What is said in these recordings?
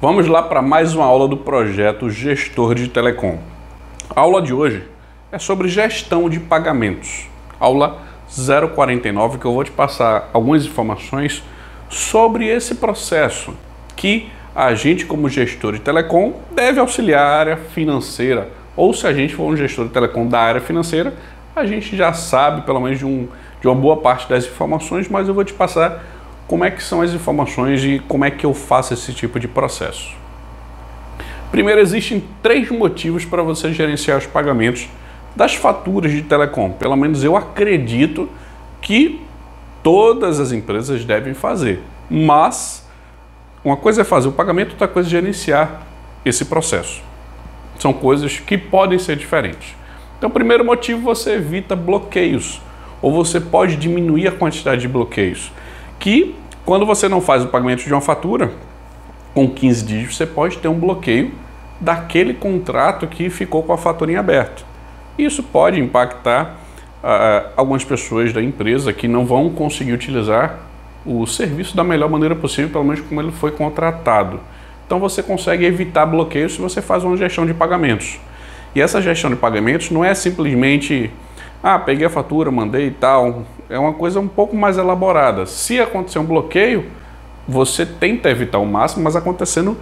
Vamos lá para mais uma aula do projeto Gestor de Telecom. A aula de hoje é sobre gestão de pagamentos. Aula 049, que eu vou te passar algumas informações sobre esse processo que a gente, como gestor de telecom, deve auxiliar a área financeira. Ou se a gente for um gestor de telecom da área financeira, a gente já sabe pelo menos de uma boa parte das informações, mas eu vou te passar como é que são as informações e como é que eu faço esse tipo de processo. Primeiro, existem 3 motivos para você gerenciar os pagamentos das faturas de telecom. Pelo menos eu acredito que todas as empresas devem fazer. Mas uma coisa é fazer o pagamento, outra coisa é gerenciar esse processo. São coisas que podem ser diferentes. Então, primeiro motivo, você evita bloqueios, ou você pode diminuir a quantidade de bloqueios. Que quando você não faz o pagamento de uma fatura com 15 dígitos, você pode ter um bloqueio daquele contrato que ficou com a fatura em aberto. Isso pode impactar algumas pessoas da empresa que não vão conseguir utilizar o serviço da melhor maneira possível, pelo menos como ele foi contratado. Então você consegue evitar bloqueios se você faz uma gestão de pagamentos. E essa gestão de pagamentos não é simplesmente peguei a fatura, mandei e tal. É uma coisa um pouco mais elaborada. Se acontecer um bloqueio, você tenta evitar o máximo, mas acontecendo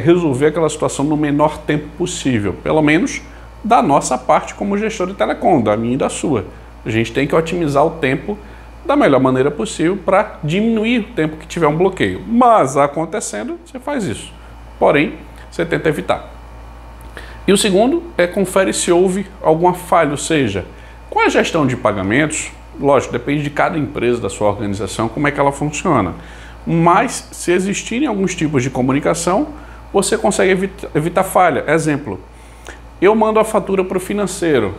resolver aquela situação no menor tempo possível. Pelo menos da nossa parte como gestor de telecom, da minha e da sua. A gente tem que otimizar o tempo da melhor maneira possível para diminuir o tempo que tiver um bloqueio. Mas acontecendo, você faz isso. Porém, você tenta evitar. E o segundo é confere se houve alguma falha, ou seja, com a gestão de pagamentos, lógico, depende de cada empresa, da sua organização, como é que ela funciona. Mas se existirem alguns tipos de comunicação, você consegue evitar falha. Exemplo, eu mando a fatura para o financeiro.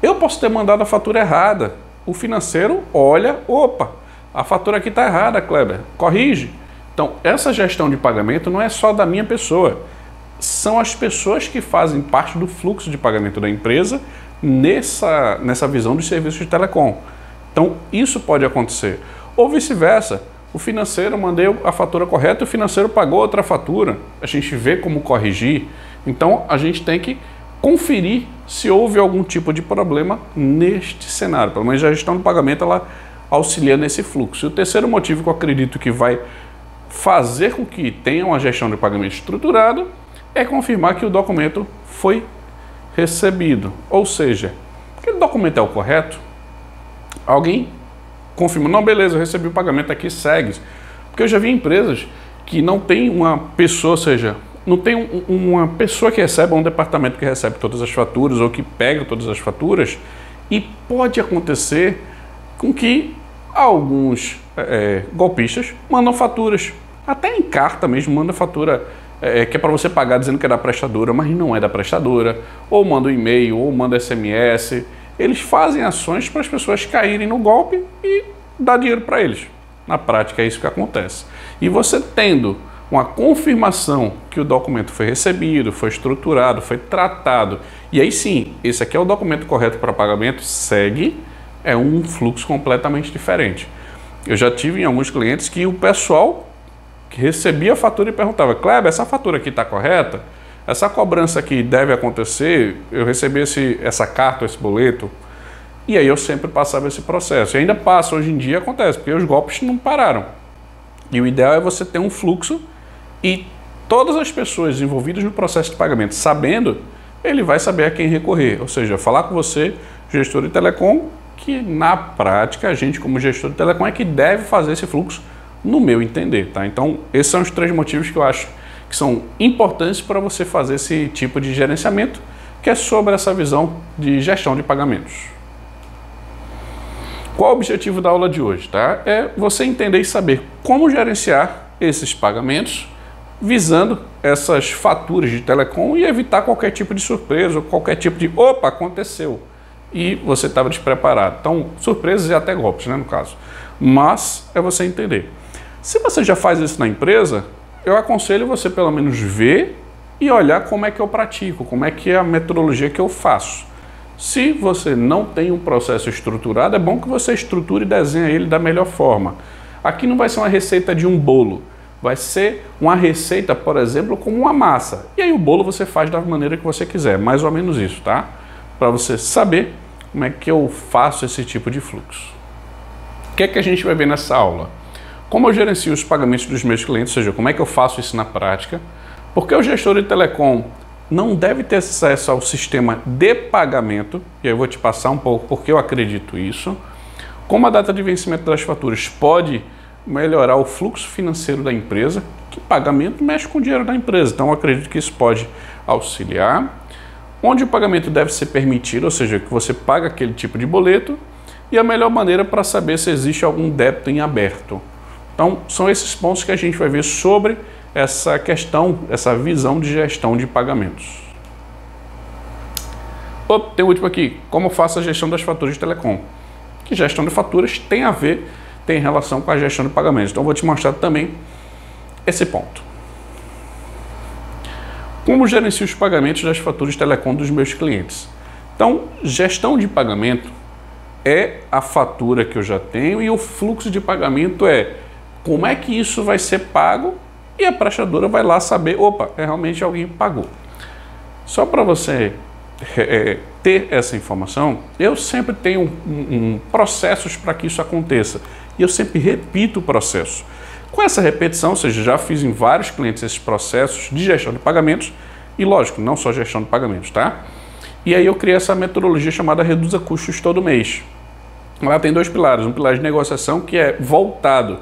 Eu posso ter mandado a fatura errada. O financeiro olha, opa, a fatura aqui está errada, Kleber, corrige. Então, essa gestão de pagamento não é só da minha pessoa. São as pessoas que fazem parte do fluxo de pagamento da empresa nessa visão dos serviços de telecom. Então, isso pode acontecer. Ou vice-versa. O financeiro mandou a fatura correta e o financeiro pagou outra fatura. A gente vê como corrigir. Então, a gente tem que conferir se houve algum tipo de problema neste cenário. Pelo menos a gestão do pagamento ela auxilia nesse fluxo. E o terceiro motivo que eu acredito que vai fazer com que tenha uma gestão de pagamento estruturada é confirmar que o documento foi recebido. Ou seja, aquele documento é o correto? Alguém confirma, não, beleza, eu recebi o pagamento aqui, segue. Porque eu já vi empresas que não tem uma pessoa, ou seja, não tem uma pessoa que recebe, um departamento que recebe todas as faturas ou que pega todas as faturas, e pode acontecer com que alguns golpistas mandam faturas, até em carta mesmo, mandam fatura que é para você pagar dizendo que é da prestadora, mas não é da prestadora, ou manda um e-mail, ou manda SMS. Eles fazem ações para as pessoas caírem no golpe e dar dinheiro para eles. Na prática é isso que acontece. E você tendo uma confirmação que o documento foi recebido, foi estruturado, foi tratado, e aí sim, esse aqui é o documento correto para pagamento, segue, é um fluxo completamente diferente. Eu já tive em alguns clientes que o pessoal que recebia a fatura e perguntava, Kleber, essa fatura aqui está correta? Essa cobrança aqui deve acontecer? Eu recebi essa carta, esse boleto? E aí eu sempre passava esse processo. E ainda passa, hoje em dia acontece, porque os golpes não pararam. E o ideal é você ter um fluxo e todas as pessoas envolvidas no processo de pagamento, sabendo, ele vai saber a quem recorrer. Ou seja, falar com você, gestor de telecom, que na prática a gente como gestor de telecom é que deve fazer esse fluxo no meu entender, tá? Então, esses são os 3 motivos que eu acho que são importantes para você fazer esse tipo de gerenciamento, que é sobre essa visão de gestão de pagamentos. Qual o objetivo da aula de hoje, tá? É você entender e saber como gerenciar esses pagamentos, visando essas faturas de telecom e evitar qualquer tipo de surpresa ou qualquer tipo de opa, aconteceu e você estava despreparado. Então, surpresas e até golpes, né, no caso. Mas é você entender. Se você já faz isso na empresa, eu aconselho você pelo menos ver e olhar como é que eu pratico, como é que é a metodologia que eu faço. Se você não tem um processo estruturado, é bom que você estruture e desenhe ele da melhor forma. Aqui não vai ser uma receita de um bolo, vai ser uma receita, por exemplo, como uma massa. E aí o bolo você faz da maneira que você quiser, mais ou menos isso, tá? Para você saber como é que eu faço esse tipo de fluxo. O que é que a gente vai ver nessa aula? Como eu gerencio os pagamentos dos meus clientes, ou seja, como é que eu faço isso na prática? Porque o gestor de telecom não deve ter acesso ao sistema de pagamento, e aí eu vou te passar um pouco porque eu acredito isso. Como a data de vencimento das faturas pode melhorar o fluxo financeiro da empresa, que pagamento mexe com o dinheiro da empresa, então eu acredito que isso pode auxiliar. Onde o pagamento deve ser permitido, ou seja, que você paga aquele tipo de boleto, e a melhor maneira para saber se existe algum débito em aberto. Então, são esses pontos que a gente vai ver sobre essa questão, essa visão de gestão de pagamentos. Tem o último aqui, como eu faço a gestão das faturas de telecom. Que gestão de faturas tem a ver, tem relação com a gestão de pagamentos. Então, eu vou te mostrar também esse ponto. Como gerencio os pagamentos das faturas de telecom dos meus clientes? Então, gestão de pagamento é a fatura que eu já tenho e o fluxo de pagamento é como é que isso vai ser pago e a prestadora vai lá saber, opa, realmente alguém pagou. Só para você ter essa informação, eu sempre tenho processos para que isso aconteça e eu sempre repito o processo. Com essa repetição, ou seja, já fiz em vários clientes esses processos de gestão de pagamentos e, lógico, não só gestão de pagamentos, tá? E aí eu criei essa metodologia chamada Reduza Custos Todo Mês. Ela tem dois pilares, um pilar de negociação que é voltado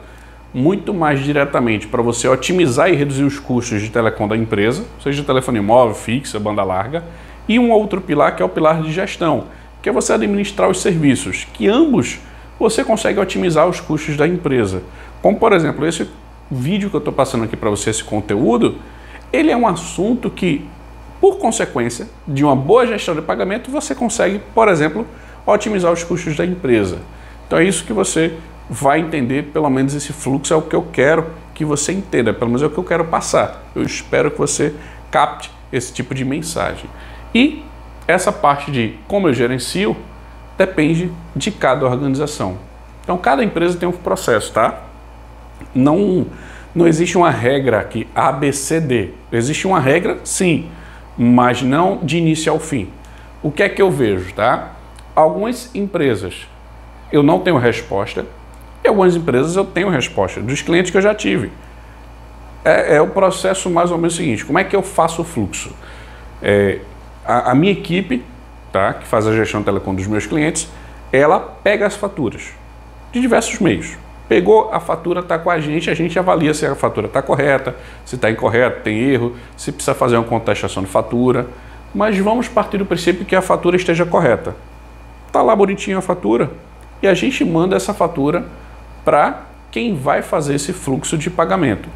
muito mais diretamente para você otimizar e reduzir os custos de telecom da empresa, seja telefone móvel, fixa, banda larga, e um outro pilar que é o pilar de gestão, que é você administrar os serviços, que ambos você consegue otimizar os custos da empresa. Como, por exemplo, esse vídeo que eu estou passando aqui para você, esse conteúdo, ele é um assunto que, por consequência de uma boa gestão de pagamento, você consegue, por exemplo, otimizar os custos da empresa. Então é isso que você vai entender, pelo menos esse fluxo é o que eu quero que você entenda, pelo menos é o que eu quero passar. Eu espero que você capte esse tipo de mensagem. E essa parte de como eu gerencio depende de cada organização. Então cada empresa tem um processo, tá? Não existe uma regra aqui, A, B, C, D. Existe uma regra, sim, mas não de início ao fim. O que é que eu vejo, tá? Algumas empresas eu não tenho resposta e algumas empresas eu tenho resposta, dos clientes que eu já tive. É o processo mais ou menos o seguinte, como é que eu faço o fluxo? A minha equipe, tá, que faz a gestão de telecom dos meus clientes, ela pega as faturas de diversos meios. Pegou a fatura, está com a gente avalia se a fatura está correta, se está incorreta, tem erro, se precisa fazer uma contestação de fatura. Mas vamos partir do princípio que a fatura esteja correta. Está lá bonitinho a fatura e a gente manda essa fatura para quem vai fazer esse fluxo de pagamento.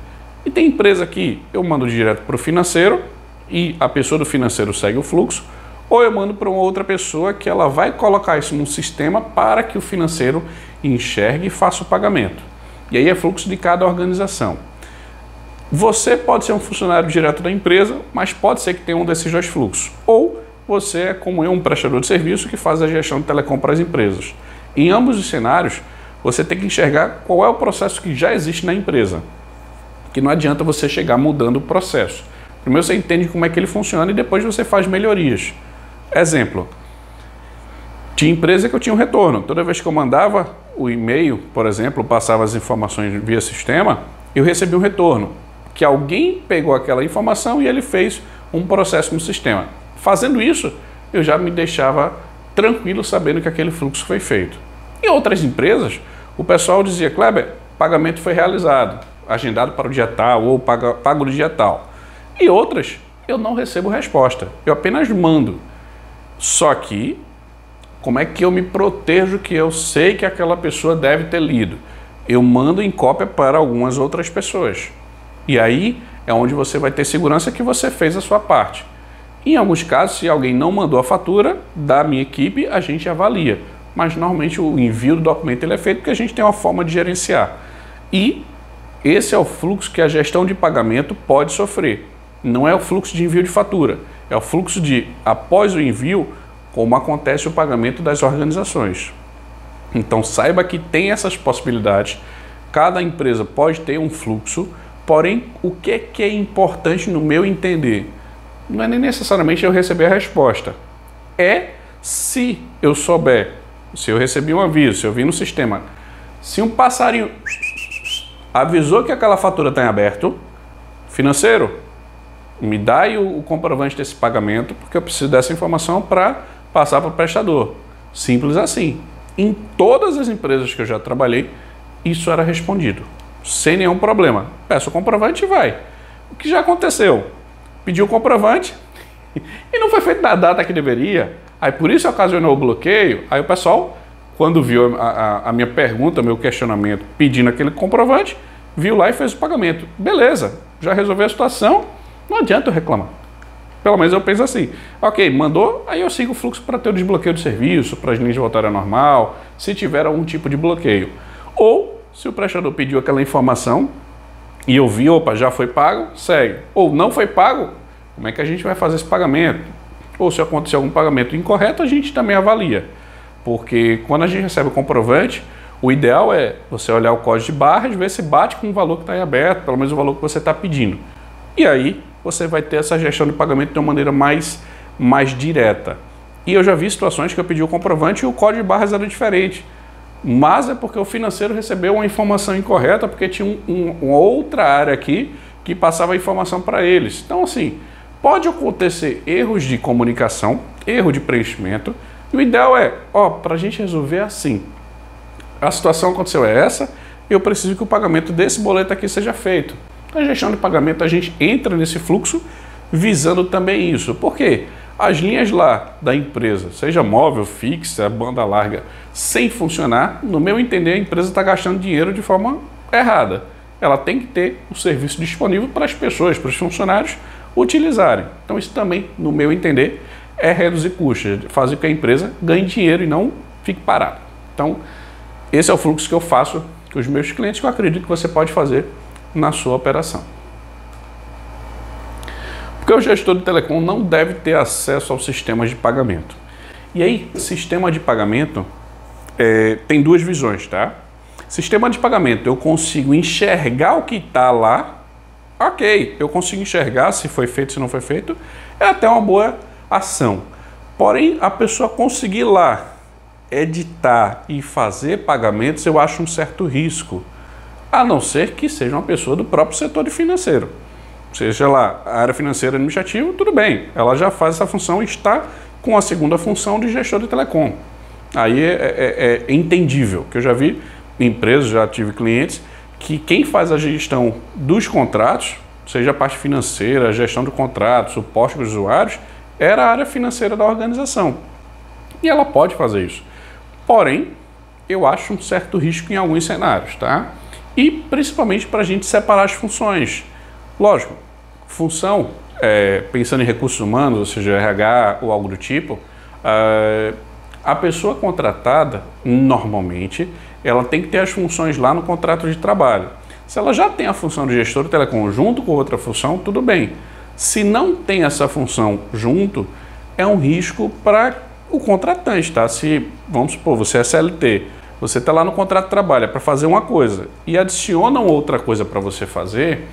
E tem empresa que eu mando direto para o financeiro e a pessoa do financeiro segue o fluxo, ou eu mando para uma outra pessoa que ela vai colocar isso num sistema para que o financeiro enxergue e faça o pagamento. E aí é fluxo de cada organização. Você pode ser um funcionário direto da empresa, mas pode ser que tenha um desses dois fluxos. Ou você é como eu, um prestador de serviço que faz a gestão de telecom para as empresas. Em ambos os cenários, você tem que enxergar qual é o processo que já existe na empresa. Que não adianta você chegar mudando o processo. Primeiro você entende como é que ele funciona e depois você faz melhorias. Exemplo, tinha empresa que eu tinha um retorno. Toda vez que eu mandava o e-mail, por exemplo, passava as informações via sistema, eu recebia um retorno. Que alguém pegou aquela informação e ele fez um processo no sistema. Fazendo isso, eu já me deixava tranquilo sabendo que aquele fluxo foi feito. Em outras empresas, o pessoal dizia, Kleber, pagamento foi realizado, agendado para o dia tal ou pago no dia tal. E outras, eu não recebo resposta, eu apenas mando. Só que, como é que eu me protejo que eu sei que aquela pessoa deve ter lido? Eu mando em cópia para algumas outras pessoas. E aí é onde você vai ter segurança que você fez a sua parte. Em alguns casos, se alguém não mandou a fatura da minha equipe, a gente avalia. Mas normalmente o envio do documento ele é feito porque a gente tem uma forma de gerenciar. E esse é o fluxo que a gestão de pagamento pode sofrer. Não é o fluxo de envio de fatura, é o fluxo de, após o envio, como acontece o pagamento das organizações. Então saiba que tem essas possibilidades, cada empresa pode ter um fluxo, Porém, o que é importante no meu entender? Não é nem necessariamente eu receber a resposta. É se eu souber, se eu recebi um aviso, se eu vi no sistema, se um passarinho avisou que aquela fatura está em aberto, financeiro, me dá aí o comprovante desse pagamento, porque eu preciso dessa informação para passar para o prestador. Simples assim. Em todas as empresas que eu já trabalhei, isso era respondido, sem nenhum problema. Peço o comprovante e vai. O que já aconteceu? Pediu o comprovante e não foi feito na data que deveria. Aí por isso ocasionou o bloqueio. Aí o pessoal, quando viu a minha pergunta, meu questionamento, pedindo aquele comprovante, viu lá e fez o pagamento. Beleza, já resolveu a situação, não adianta eu reclamar. Pelo menos eu penso assim. Ok, mandou, aí eu sigo o fluxo para ter o desbloqueio do serviço, para as linhas voltarem ao normal, se tiver algum tipo de bloqueio. Ou, se o prestador pediu aquela informação e eu vi, opa, já foi pago, segue. Ou não foi pago, como é que a gente vai fazer esse pagamento? Ou se acontecer algum pagamento incorreto, a gente também avalia. Porque quando a gente recebe o comprovante, o ideal é você olhar o código de barras, ver se bate com o valor que está em aberto, pelo menos o valor que você está pedindo. E aí você vai ter essa gestão de pagamento de uma maneira mais direta. E eu já vi situações que eu pedi o comprovante e o código de barras era diferente. Mas é porque o financeiro recebeu uma informação incorreta, porque tinha uma outra área aqui que passava a informação para eles. Então, assim, pode acontecer erros de comunicação, erro de preenchimento, e o ideal é, para a gente resolver assim. A situação aconteceu é essa, eu preciso que o pagamento desse boleto aqui seja feito. Na gestão de pagamento, a gente entra nesse fluxo visando também isso. Por quê? As linhas lá da empresa, seja móvel, fixa, banda larga, sem funcionar, no meu entender, a empresa está gastando dinheiro de forma errada. Ela tem que ter o serviço disponível para as pessoas, para os funcionários utilizarem. Então isso também, no meu entender, é reduzir custos, fazer com que a empresa ganhe dinheiro e não fique parada. Então, esse é o fluxo que eu faço com os meus clientes, que eu acredito que você pode fazer na sua operação. Porque o gestor de telecom não deve ter acesso aos sistemas de pagamento. E aí, sistema de pagamento tem duas visões, tá? Sistema de pagamento, eu consigo enxergar o que está lá. Ok, eu consigo enxergar se foi feito, se não foi feito. É até uma boa ação. Porém, a pessoa conseguir lá editar e fazer pagamentos, eu acho um certo risco. A não ser que seja uma pessoa do próprio setor de financeiro. Seja lá a área financeira administrativa, tudo bem. Ela já faz essa função e está com a segunda função de gestor de telecom. Aí é entendível, que eu já vi empresas, já tive clientes, que quem faz a gestão dos contratos, seja a parte financeira, a gestão do contrato, suporte dos usuários, era a área financeira da organização. E ela pode fazer isso. Porém, eu acho um certo risco em alguns cenários, tá? E principalmente para a gente separar as funções. Lógico, função, pensando em recursos humanos, ou seja, RH ou algo do tipo, a pessoa contratada, normalmente, ela tem que ter as funções lá no contrato de trabalho. Se ela já tem a função de gestor de telecom junto com outra função, tudo bem. Se não tem essa função junto, é um risco para o contratante, tá? Se, vamos supor, você é CLT, você está lá no contrato de trabalho para fazer uma coisa e adicionam outra coisa para você fazer,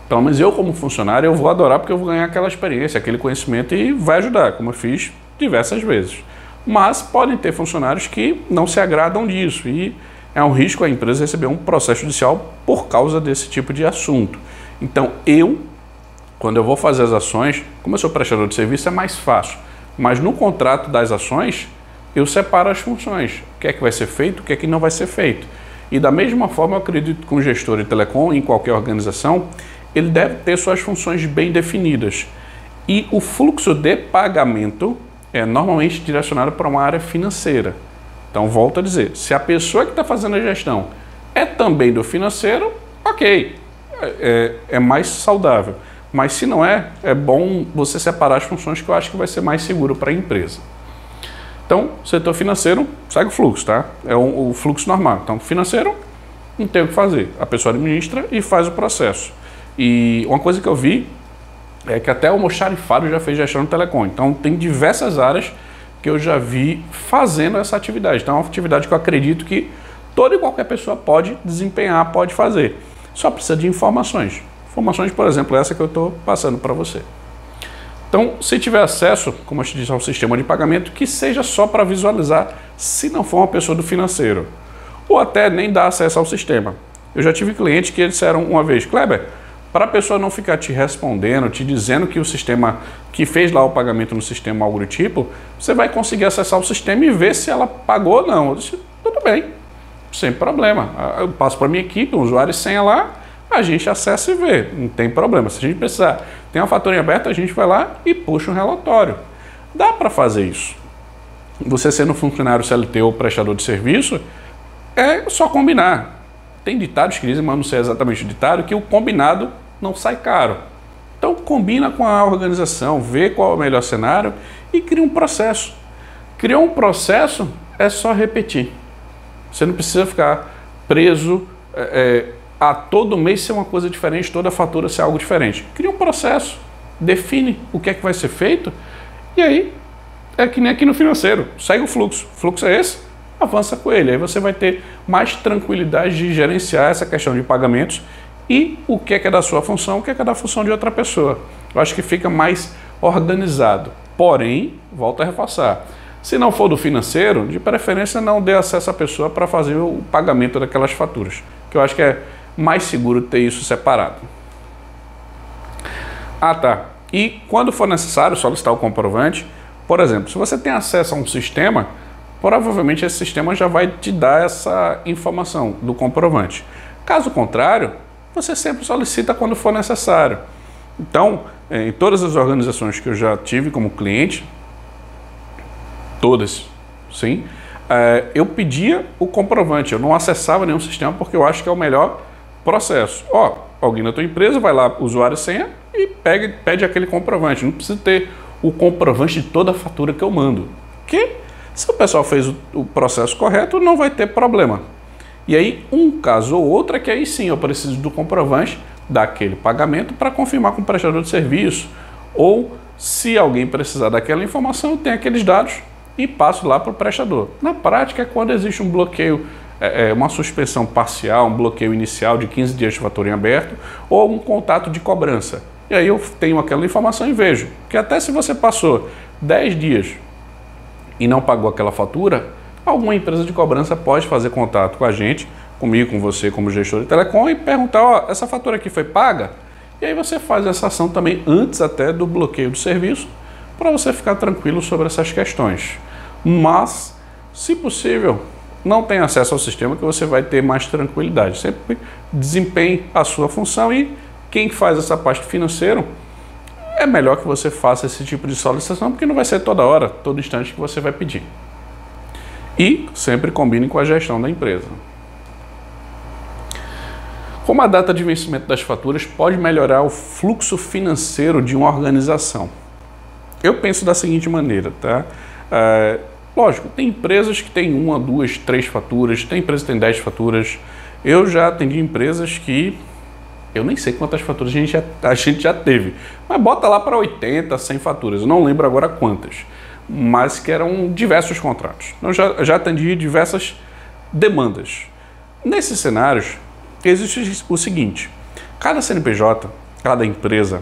pelo menos eu como funcionário, eu vou adorar porque eu vou ganhar aquela experiência, aquele conhecimento e vai ajudar, como eu fiz diversas vezes. Mas podem ter funcionários que não se agradam disso e é um risco a empresa receber um processo judicial por causa desse tipo de assunto. Então quando eu vou fazer as ações, como eu sou prestador de serviço, é mais fácil. Mas no contrato das ações, eu separo as funções. O que é que vai ser feito, o que é que não vai ser feito. E da mesma forma, eu acredito que um gestor de telecom, em qualquer organização, ele deve ter suas funções bem definidas. E o fluxo de pagamento é normalmente direcionado para uma área financeira. Então, volto a dizer, se a pessoa que está fazendo a gestão é também do financeiro, ok, é mais saudável. Mas se não é bom você separar as funções, que eu acho que vai ser mais seguro para a empresa. Então, setor financeiro, segue o fluxo, tá? É o fluxo normal. Então, financeiro, não tem o que fazer. A pessoa administra e faz o processo. E uma coisa que eu vi é que até o almoxarifado já fez gestão de telecom. Então, tem diversas áreas que eu já vi fazendo essa atividade. Então, é uma atividade que eu acredito que toda e qualquer pessoa pode desempenhar, pode fazer. Só precisa de informações. Informações, por exemplo, essa que eu estou passando para você. Então, se tiver acesso, como eu te disse, ao sistema de pagamento, que seja só para visualizar, se não for uma pessoa do financeiro. Ou até nem dar acesso ao sistema. Eu já tive clientes que disseram uma vez, Kleber, para a pessoa não ficar te respondendo, te dizendo que o sistema, que fez lá o pagamento no sistema, algo do tipo, você vai conseguir acessar o sistema e ver se ela pagou ou não. Eu disse, tudo bem, sem problema. Eu passo para a minha equipe, um usuário e senha lá, a gente acessa e vê, não tem problema. Se a gente precisar, tem uma fatura em aberto, a gente vai lá e puxa um relatório. Dá para fazer isso. Você sendo funcionário CLT ou prestador de serviço, é só combinar. Tem ditados que dizem, mas não sei exatamente o ditado, que o combinado não sai caro. Então combina com a organização, vê qual é o melhor cenário e cria um processo. Criou um processo, é só repetir. Você não precisa ficar preso a todo mês ser uma coisa diferente, toda fatura ser algo diferente. Cria um processo, define o que é que vai ser feito e aí é que nem aqui no financeiro, segue o fluxo. O fluxo é esse, avança com ele. Aí você vai ter mais tranquilidade de gerenciar essa questão de pagamentos e o que é da sua função, o que é da função de outra pessoa. Eu acho que fica mais organizado. Porém, volto a reforçar, se não for do financeiro, de preferência não dê acesso à pessoa para fazer o pagamento daquelas faturas, que eu acho que é mais seguro ter isso separado. Ah, tá. E quando for necessário solicitar o comprovante, por exemplo, se você tem acesso a um sistema, provavelmente esse sistema já vai te dar essa informação do comprovante. Caso contrário, você sempre solicita quando for necessário. Então, em todas as organizações que eu já tive como cliente, todas, sim, eu pedia o comprovante, eu não acessava nenhum sistema porque eu acho que é o melhor processo. Alguém na tua empresa vai lá, usuário e senha, e pede aquele comprovante. Não precisa ter o comprovante de toda a fatura que eu mando. Porque se o pessoal fez o processo correto, não vai ter problema. E aí, um caso ou outro é que aí sim eu preciso do comprovante daquele pagamento para confirmar com o prestador de serviço. Ou, se alguém precisar daquela informação, tem aqueles dados e passo lá para o prestador. Na prática, é quando existe um bloqueio, uma suspensão parcial, um bloqueio inicial de 15 dias de fatura em aberto ou um contato de cobrança. E aí eu tenho aquela informação e vejo que até se você passou 10 dias e não pagou aquela fatura, alguma empresa de cobrança pode fazer contato com a gente, comigo, com você como gestor de telecom e perguntar, essa fatura aqui foi paga? E aí você faz essa ação também antes até do bloqueio do serviço, para você ficar tranquilo sobre essas questões. Mas, se possível, não tenha acesso ao sistema que você vai ter mais tranquilidade. Sempre desempenhe a sua função e quem faz essa parte financeira, é melhor que você faça esse tipo de solicitação, porque não vai ser toda hora, todo instante que você vai pedir. E sempre combine com a gestão da empresa. Como a data de vencimento das faturas pode melhorar o fluxo financeiro de uma organização? Eu penso da seguinte maneira, tá? Lógico, tem empresas que têm 1, 2, 3 faturas, tem empresas que têm 10 faturas. Eu já atendi empresas que eu nem sei quantas faturas a gente já teve, mas bota lá para 80, 100 faturas, eu não lembro agora quantas, mas que eram diversos contratos. Eu já atendi diversas demandas. Nesses cenários, existe o seguinte, cada CNPJ, cada empresa,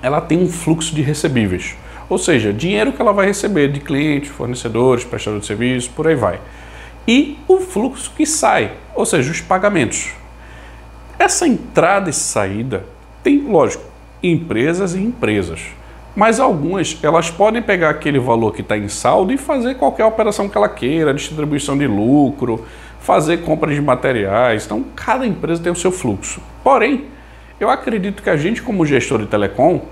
ela tem um fluxo de recebíveis, ou seja, dinheiro que ela vai receber de clientes, fornecedores, prestadores de serviço, por aí vai. E o fluxo que sai, ou seja, os pagamentos. Essa entrada e saída tem, lógico, empresas e empresas, mas algumas elas podem pegar aquele valor que está em saldo e fazer qualquer operação que ela queira, distribuição de lucro, fazer compra de materiais. Então, cada empresa tem o seu fluxo. Porém, eu acredito que a gente, como gestor de telecom,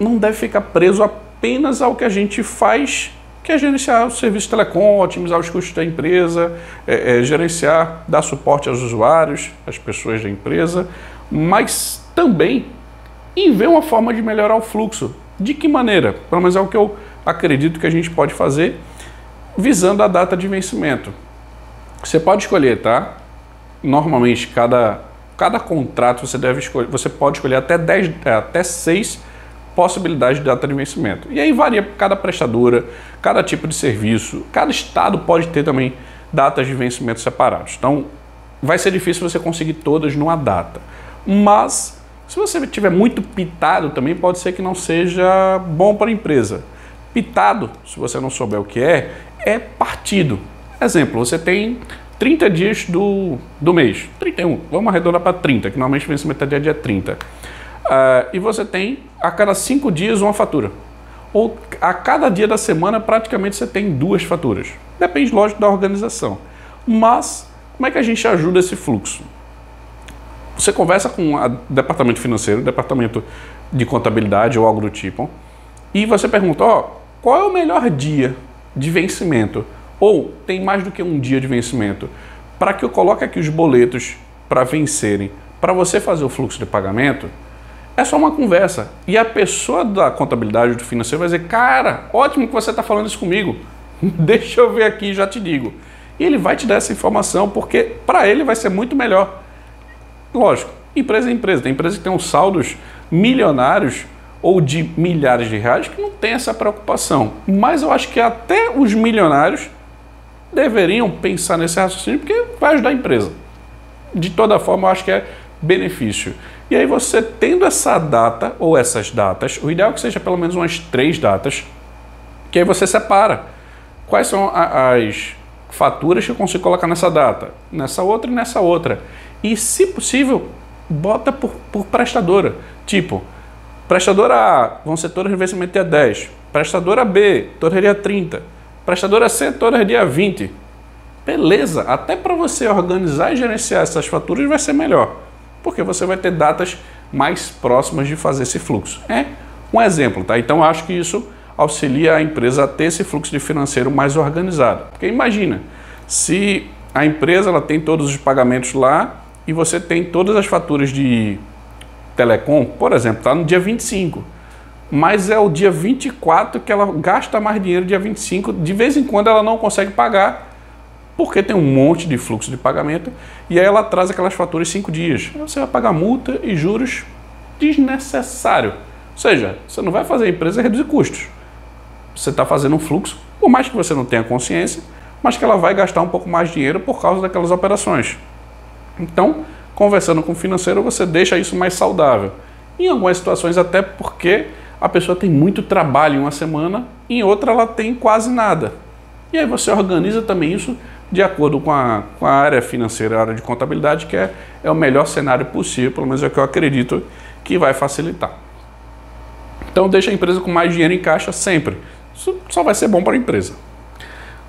não deve ficar preso apenas ao que a gente faz, que é gerenciar o serviço de telecom, otimizar os custos da empresa, gerenciar, dar suporte aos usuários, às pessoas da empresa, mas também em ver uma forma de melhorar o fluxo. De que maneira? Pelo menos é o que eu acredito que a gente pode fazer, visando a data de vencimento. Você pode escolher, tá? Normalmente, cada contrato você pode escolher até 6 possibilidades de data de vencimento. E aí varia cada prestadora, cada tipo de serviço, cada estado pode ter também datas de vencimento separados. Então, vai ser difícil você conseguir todas numa data. Mas, se você tiver muito pitado, também pode ser que não seja bom para a empresa. Pitado, se você não souber o que é partido. Exemplo, você tem 30 dias do mês, 31, vamos arredondar para 30, que normalmente o vencimento é dia 30. E você tem a cada 5 dias uma fatura. Ou a cada dia da semana praticamente você tem 2 faturas. Depende, lógico, da organização. Mas, como é que a gente ajuda esse fluxo? Você conversa com o departamento financeiro, departamento de contabilidade ou algo do tipo, e você pergunta, qual é o melhor dia de vencimento? Ou tem mais do que um dia de vencimento? Para que eu coloque aqui os boletos para vencerem, para você fazer o fluxo de pagamento, é só uma conversa. E a pessoa da contabilidade ou do financeiro vai dizer, cara, ótimo que você está falando isso comigo. Deixa eu ver aqui e já te digo. E ele vai te dar essa informação, porque para ele vai ser muito melhor. Lógico, empresa é empresa. Tem empresas que tem uns saldos milionários ou de milhares de reais que não tem essa preocupação. Mas eu acho que até os milionários deveriam pensar nesse raciocínio, porque vai ajudar a empresa. De toda forma, eu acho que é benefício. E aí você tendo essa data, ou essas datas, o ideal é que seja pelo menos umas 3 datas, que aí você separa. Quais são as faturas que eu consigo colocar nessa data, nessa outra e nessa outra. E, se possível, bota por prestadora. Tipo, prestadora A, vão ser todas de vencimento dia 10. Prestadora B, todas dia 30. Prestadora C, todas dia 20. Beleza, até para você organizar e gerenciar essas faturas vai ser melhor. Porque você vai ter datas mais próximas de fazer esse fluxo. É um exemplo, tá? Então, acho que isso auxilia a empresa a ter esse fluxo de financeiro mais organizado. Porque imagina, se a empresa ela tem todos os pagamentos lá e você tem todas as faturas de telecom, por exemplo, está no dia 25, mas é o dia 24 que ela gasta mais dinheiro, dia 25, de vez em quando ela não consegue pagar, porque tem um monte de fluxo de pagamento, e aí ela traz aquelas faturas 5 dias. Aí você vai pagar multa e juros desnecessário. Ou seja, você não vai fazer a empresa reduzir custos. Você está fazendo um fluxo, por mais que você não tenha consciência, mas que ela vai gastar um pouco mais de dinheiro por causa daquelas operações. Então, conversando com o financeiro, você deixa isso mais saudável. Em algumas situações, até porque a pessoa tem muito trabalho em uma semana, em outra ela tem quase nada. E aí você organiza também isso de acordo com a área financeira, a área de contabilidade, que é o melhor cenário possível, pelo menos é o que eu acredito que vai facilitar. Então, deixa a empresa com mais dinheiro em caixa sempre. Isso só vai ser bom para a empresa.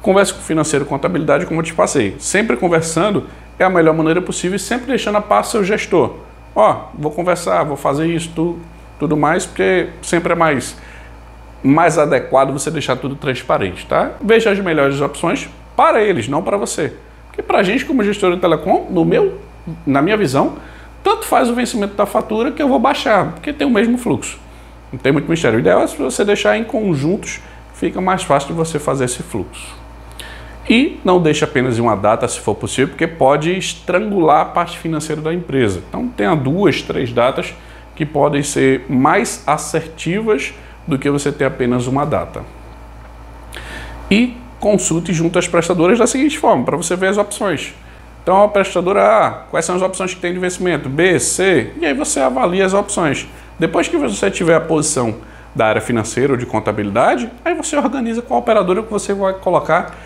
Converse com o financeiro e contabilidade, como eu te passei. Sempre conversando é a melhor maneira possível e sempre deixando a par seu gestor. Vou conversar, vou fazer isso, tudo mais, porque sempre é mais adequado você deixar tudo transparente, tá? Veja as melhores opções para eles, não para você. Porque para a gente, como gestor de telecom, na minha visão, tanto faz o vencimento da fatura que eu vou baixar, porque tem o mesmo fluxo. Não tem muito mistério. O ideal é se você deixar em conjuntos, fica mais fácil de você fazer esse fluxo. E não deixe apenas em uma data, se for possível, porque pode estrangular a parte financeira da empresa. Então tenha 2, 3 datas que podem ser mais assertivas do que você ter apenas uma data. E consulte junto às prestadoras da seguinte forma, para você ver as opções. Então a prestadora A, quais são as opções que tem de investimento? B, C, e aí você avalia as opções. Depois que você tiver a posição da área financeira ou de contabilidade, aí você organiza qual operadora que você vai colocar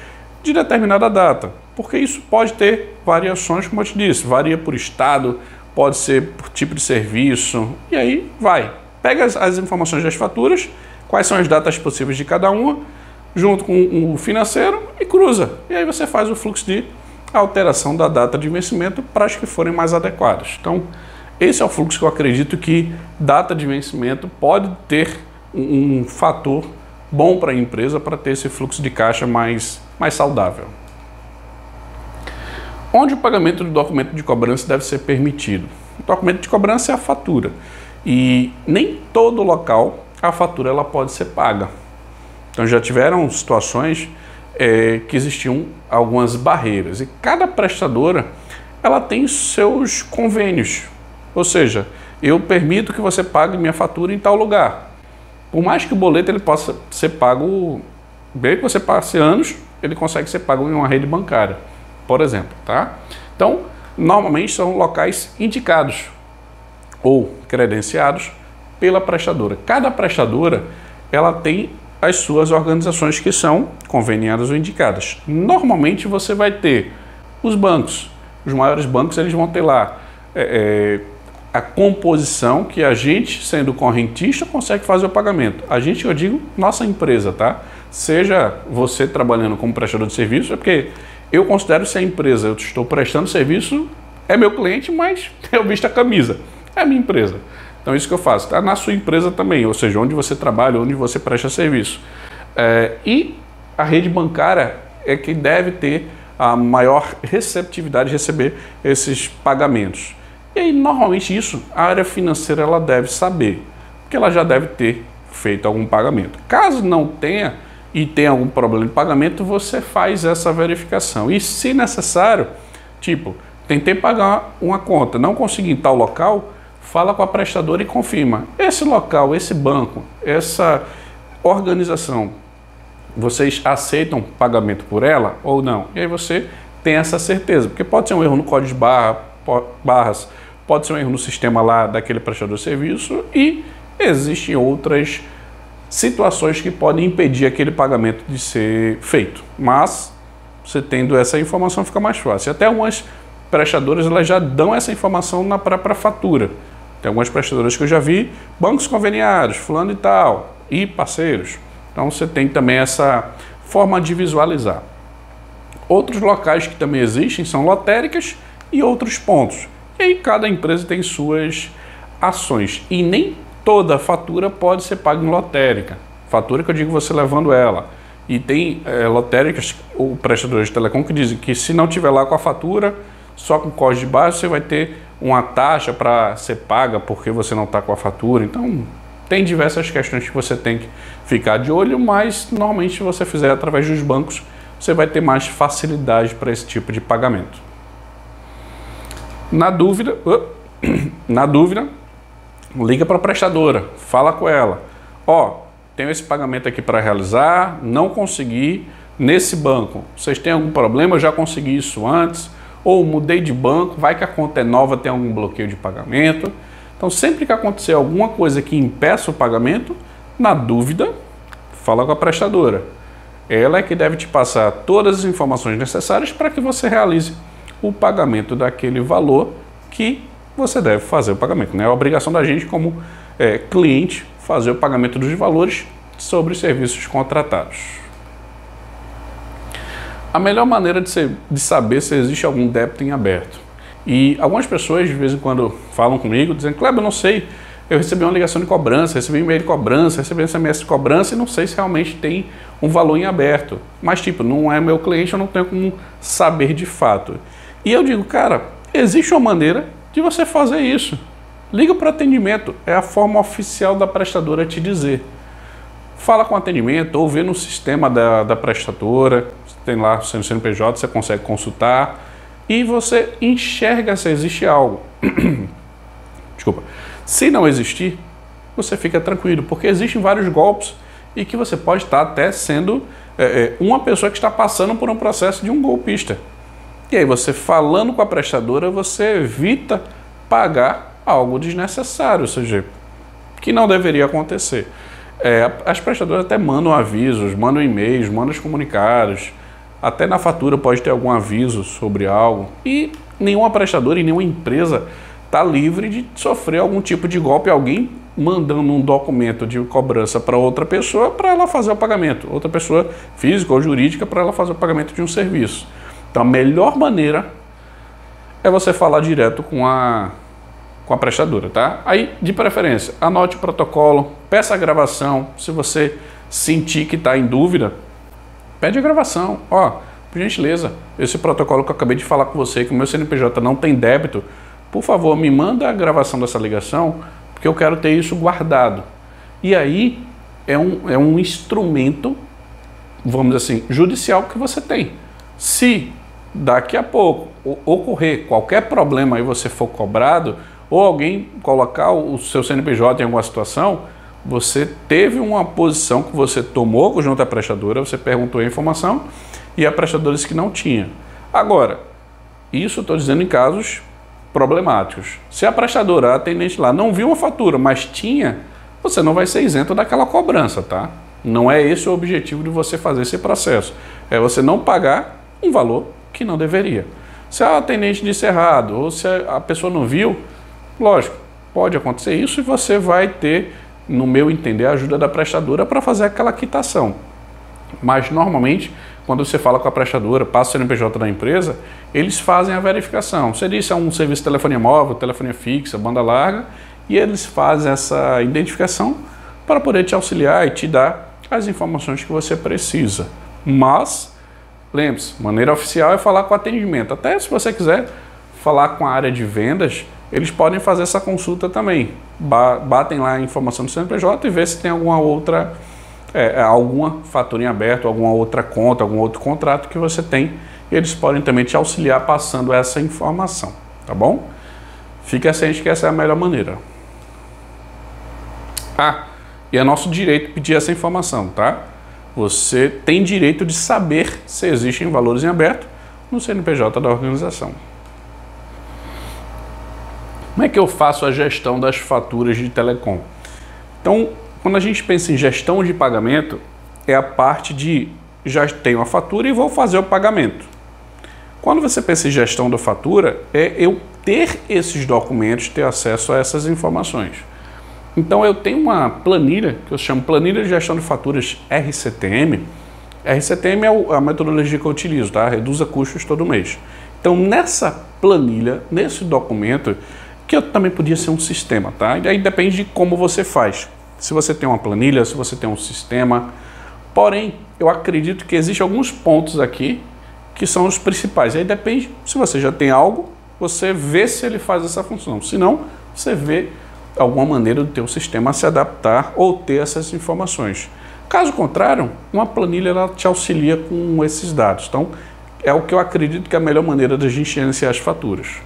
de determinada data. Porque isso pode ter variações, como eu te disse, varia por estado, pode ser por tipo de serviço, e aí vai. Pega as informações das faturas, quais são as datas possíveis de cada uma, junto com o financeiro e cruza. E aí você faz o fluxo de alteração da data de vencimento para as que forem mais adequadas. Então, esse é o fluxo que eu acredito que data de vencimento pode ter um fator bom para a empresa para ter esse fluxo de caixa mais saudável. Onde o pagamento do documento de cobrança deve ser permitido? O documento de cobrança é a fatura e nem todo local a fatura ela pode ser paga. Então já tiveram situações que existiam algumas barreiras e cada prestadora ela tem seus convênios. Ou seja, eu permito que você pague minha fatura em tal lugar. Por mais que o boleto ele possa ser pago, bem que você passe anos, ele consegue ser pago em uma rede bancária, por exemplo, tá? Então, normalmente são locais indicados ou credenciados pela prestadora. Cada prestadora ela tem as suas organizações que são conveniadas ou indicadas. Normalmente você vai ter os bancos. Os maiores bancos eles vão ter lá a composição que a gente, sendo correntista, consegue fazer o pagamento. A gente, eu digo, nossa empresa, tá? Seja você trabalhando como prestador de serviço, é porque eu considero se a empresa, eu estou prestando serviço, é meu cliente, mas eu visto a camisa, é a minha empresa. Então isso que eu faço, tá? Na sua empresa também, ou seja, onde você trabalha, onde você presta serviço. E a rede bancária é que deve ter a maior receptividade de receber esses pagamentos. E aí, normalmente isso, a área financeira ela deve saber, porque ela já deve ter feito algum pagamento. Caso não tenha e tenha algum problema de pagamento, você faz essa verificação. E se necessário, tipo, tentei pagar uma conta, não consegui em tal local, fala com a prestadora e confirma. Esse local, esse banco, essa organização, vocês aceitam pagamento por ela ou não? E aí você tem essa certeza, porque pode ser um erro no código de barras, pode ser um erro no sistema lá daquele prestador de serviço e existem outras situações que podem impedir aquele pagamento de ser feito. Mas você tendo essa informação fica mais fácil. Até algumas prestadoras elas já dão essa informação na própria fatura. Tem algumas prestadoras que eu já vi, bancos conveniados, fulano e tal, e parceiros. Então você tem também essa forma de visualizar. Outros locais que também existem são lotéricas e outros pontos. E aí cada empresa tem suas ações. E nem toda fatura pode ser paga em lotérica. Fatura que eu digo você levando ela. E tem lotéricas ou prestadores de telecom que dizem que se não tiver lá com a fatura, só com código de barra, você vai ter uma taxa para ser paga porque você não está com a fatura. Então tem diversas questões que você tem que ficar de olho, mas normalmente se você fizer através dos bancos, você vai ter mais facilidade para esse tipo de pagamento. Na dúvida, liga para a prestadora, fala com ela. Ó, tenho esse pagamento aqui para realizar, não consegui nesse banco. Vocês têm algum problema? Eu já consegui isso antes. Ou mudei de banco, vai que a conta é nova, tem algum bloqueio de pagamento. Então, sempre que acontecer alguma coisa que impeça o pagamento, na dúvida, fala com a prestadora. Ela é que deve te passar todas as informações necessárias para que você realize o pagamento daquele valor que você deve fazer o pagamento. É a obrigação da gente como cliente fazer o pagamento dos valores sobre os serviços contratados. A melhor maneira de saber se existe algum débito em aberto. E algumas pessoas de vez em quando falam comigo, dizendo: Kleber, eu não sei, eu recebi uma ligação de cobrança, recebi um e-mail de cobrança, recebi um SMS de cobrança e não sei se realmente tem um valor em aberto. Mas tipo, não é meu cliente, eu não tenho como saber de fato. E eu digo, cara, existe uma maneira de você fazer isso. Liga para o atendimento, é a forma oficial da prestadora te dizer. Fala com o atendimento ou vê no sistema da prestadora, tem lá o CNPJ, você consegue consultar e você enxerga se existe algo. Desculpa. Se não existir, você fica tranquilo, porque existem vários golpes e que você pode estar até sendo uma pessoa que está passando por um processo de um golpista. E aí você falando com a prestadora, você evita pagar algo desnecessário, ou seja, que não deveria acontecer. As prestadoras até mandam avisos, mandam e-mails, mandam os comunicados, até na fatura pode ter algum aviso sobre algo, e nenhuma prestadora e nenhuma empresa está livre de sofrer algum tipo de golpe, alguém mandando um documento de cobrança para outra pessoa para ela fazer o pagamento, outra pessoa física ou jurídica para ela fazer o pagamento de um serviço. Então a melhor maneira é você falar direto com a prestadora, tá? Aí, de preferência, anote o protocolo, peça a gravação. Se você sentir que está em dúvida, pede a gravação. Ó, por gentileza, esse protocolo que eu acabei de falar com você, que o meu CNPJ não tem débito, por favor, me manda a gravação dessa ligação, porque eu quero ter isso guardado. E aí, é um instrumento, vamos dizer assim, judicial que você tem. Se daqui a pouco ocorrer qualquer problema e você for cobrado, ou alguém colocar o seu CNPJ em alguma situação, você teve uma posição que você tomou junto à prestadora, você perguntou a informação e a prestadora disse que não tinha. Agora, Isso eu estou dizendo em casos problemáticos. Se a prestadora, a atendente lá, não viu uma fatura, mas tinha, você não vai ser isento daquela cobrança, tá? Não é esse o objetivo de você fazer esse processo. É você não pagar um valor que não deveria. Se a atendente disse errado, ou se a pessoa não viu, lógico, pode acontecer isso e você vai ter, no meu entender, a ajuda da prestadora para fazer aquela quitação. Mas, normalmente, quando você fala com a prestadora, passa o CNPJ da empresa, eles fazem a verificação. Você disse é um serviço de telefonia móvel, telefonia fixa, banda larga, e eles fazem essa identificação para poder te auxiliar e te dar as informações que você precisa. Mas, lembre-se, maneira oficial é falar com o atendimento. Até se você quiser falar com a área de vendas, eles podem fazer essa consulta também. Batem lá a informação do CNPJ e vê se tem alguma outra, alguma fatura em aberto, alguma outra conta, algum outro contrato que você tem. E eles podem também te auxiliar passando essa informação, tá bom? Fique ciente que essa é a melhor maneira. E é nosso direito pedir essa informação, tá? Você tem direito de saber se existem valores em aberto no CNPJ da organização. Como é que eu faço a gestão das faturas de telecom? Então, quando a gente pensa em gestão de pagamento, é a parte de já tenho a fatura e vou fazer o pagamento. Quando você pensa em gestão da fatura, é eu ter esses documentos, ter acesso a essas informações. Então eu tenho uma planilha, que eu chamo Planilha de Gestão de Faturas RCTM. RCTM é a metodologia que eu utilizo, tá? Reduza custos todo mês. Então nessa planilha, nesse documento, que eu também podia ser um sistema, tá? E aí depende de como você faz. Se você tem uma planilha, se você tem um sistema. Porém, eu acredito que existem alguns pontos aqui que são os principais. E aí depende, se você já tem algo, você vê se ele faz essa função. Se não, você vê alguma maneira do teu sistema se adaptar ou ter essas informações. Caso contrário, uma planilha ela te auxilia com esses dados. Então, é o que eu acredito que é a melhor maneira de a gente gerenciar as faturas.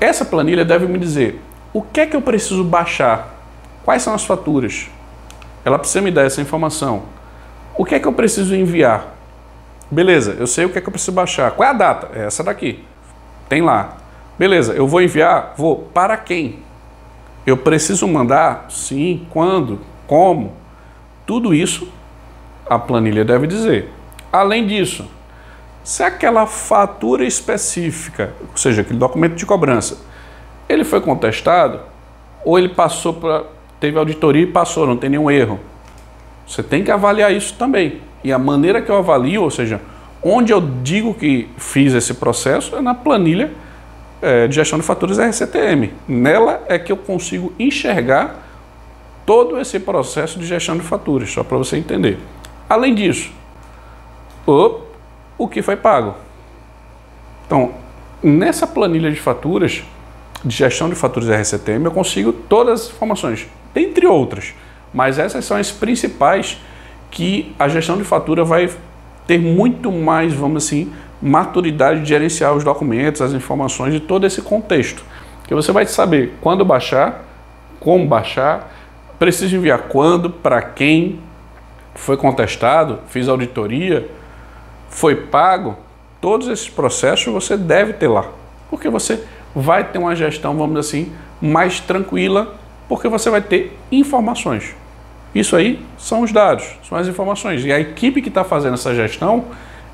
Essa planilha deve me dizer o que é que eu preciso baixar, quais são as faturas. Ela precisa me dar essa informação. O que é que eu preciso enviar? Beleza, eu sei o que é que eu preciso baixar. Qual é a data? É essa daqui. Tem lá. Beleza, eu vou enviar? Vou. Para quem? Eu preciso mandar? Sim. Quando? Como? Tudo isso a planilha deve dizer. Além disso, se aquela fatura específica, ou seja, aquele documento de cobrança, ele foi contestado, ou ele passou para... teve auditoria e passou, não tem nenhum erro. Você tem que avaliar isso também. E a maneira que eu avalio, ou seja, onde eu digo que fiz esse processo, é na planilha de gestão de faturas RCTM. Nela é que eu consigo enxergar todo esse processo de gestão de faturas, só para você entender. Além disso, o que foi pago. Então, nessa planilha de faturas, de gestão de faturas RCTM, eu consigo todas as informações, dentre outras, mas essas são as principais que a gestão de fatura vai ter muito mais, vamos assim, maturidade de gerenciar os documentos, as informações de todo esse contexto. Que você vai saber quando baixar, como baixar, preciso enviar quando, para quem, foi contestado, fiz auditoria, foi pago. Todos esses processos você deve ter lá, porque você vai ter uma gestão, vamos dizer assim, mais tranquila, porque você vai ter informações. Isso aí são os dados, são as informações. E a equipe que está fazendo essa gestão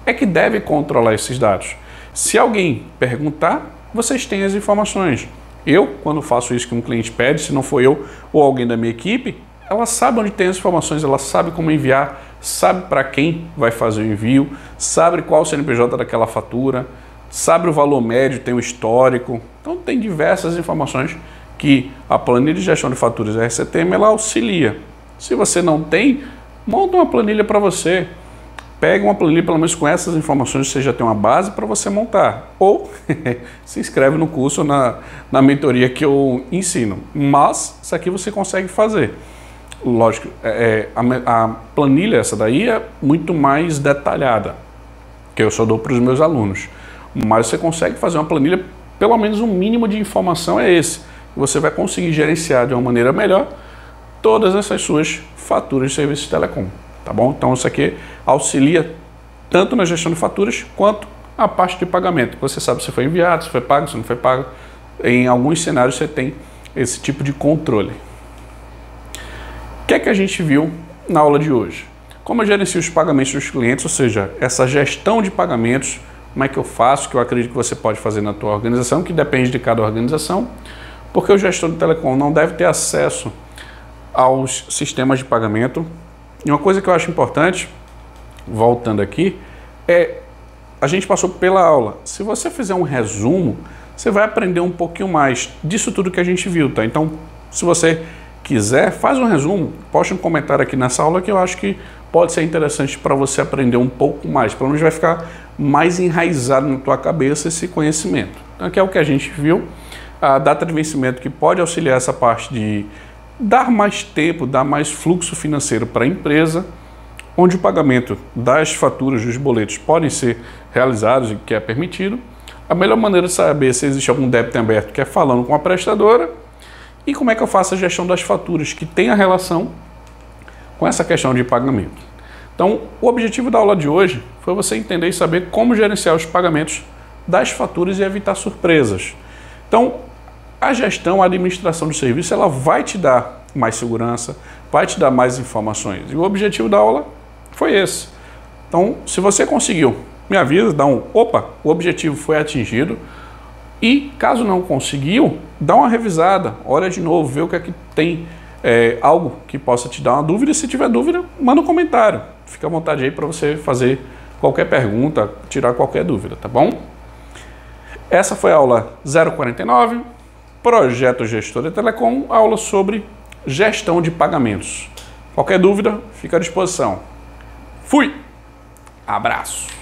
é que deve controlar esses dados. Se alguém perguntar, vocês têm as informações. Eu, quando faço isso que um cliente pede, se não for eu ou alguém da minha equipe, ela sabe onde tem as informações, ela sabe como enviar, sabe para quem vai fazer o envio, sabe qual o CNPJ daquela fatura, sabe o valor médio, tem o histórico. Então tem diversas informações que a planilha de gestão de faturas RCTM ela auxilia. Se você não tem, monta uma planilha para você. Pega uma planilha pelo menos com essas informações, você já tem uma base para você montar. Ou se inscreve no curso, na mentoria que eu ensino. Mas isso aqui você consegue fazer. Lógico, a planilha essa daí é muito mais detalhada, que eu só dou para os meus alunos. Mas você consegue fazer uma planilha, pelo menos um mínimo de informação é esse. Você vai conseguir gerenciar de uma maneira melhor todas essas suas faturas de serviços de telecom, tá bom? Então isso aqui auxilia tanto na gestão de faturas quanto a parte de pagamento. Você sabe se foi enviado, se foi pago, se não foi pago. Em alguns cenários você tem esse tipo de controle. O que é que a gente viu na aula de hoje? Como eu gerencio os pagamentos dos clientes, ou seja, essa gestão de pagamentos, como é que eu faço, que eu acredito que você pode fazer na tua organização, que depende de cada organização, porque o gestor de telecom não deve ter acesso aos sistemas de pagamento. E uma coisa que eu acho importante, voltando aqui, a gente passou pela aula. Se você fizer um resumo, você vai aprender um pouquinho mais disso tudo que a gente viu, tá? Então, se você quiser, faz um resumo, poste um comentário aqui nessa aula que eu acho que pode ser interessante para você aprender um pouco mais. Pelo menos vai ficar mais enraizado na tua cabeça esse conhecimento. Então, aqui é o que a gente viu, a data de vencimento que pode auxiliar essa parte de dar mais tempo, dar mais fluxo financeiro para a empresa, onde o pagamento das faturas dos boletos podem ser realizados e que é permitido. A melhor maneira de saber se existe algum débito em aberto, que é falando com a prestadora, e como é que eu faço a gestão das faturas, que tem a relação com essa questão de pagamento. Então, o objetivo da aula de hoje foi você entender e saber como gerenciar os pagamentos das faturas e evitar surpresas. Então, a gestão, a administração do serviço, ela vai te dar mais segurança, vai te dar mais informações. E o objetivo da aula foi esse. Então, se você conseguiu, me avisa, dá um opa, o objetivo foi atingido. E caso não conseguiu, dá uma revisada, olha de novo, vê o que é que tem algo que possa te dar uma dúvida. E se tiver dúvida, manda um comentário. Fica à vontade aí para você fazer qualquer pergunta, tirar qualquer dúvida, tá bom? Essa foi a aula 049, Projeto Gestor de Telecom, aula sobre gestão de pagamentos. Qualquer dúvida, fica à disposição. Fui! Abraço!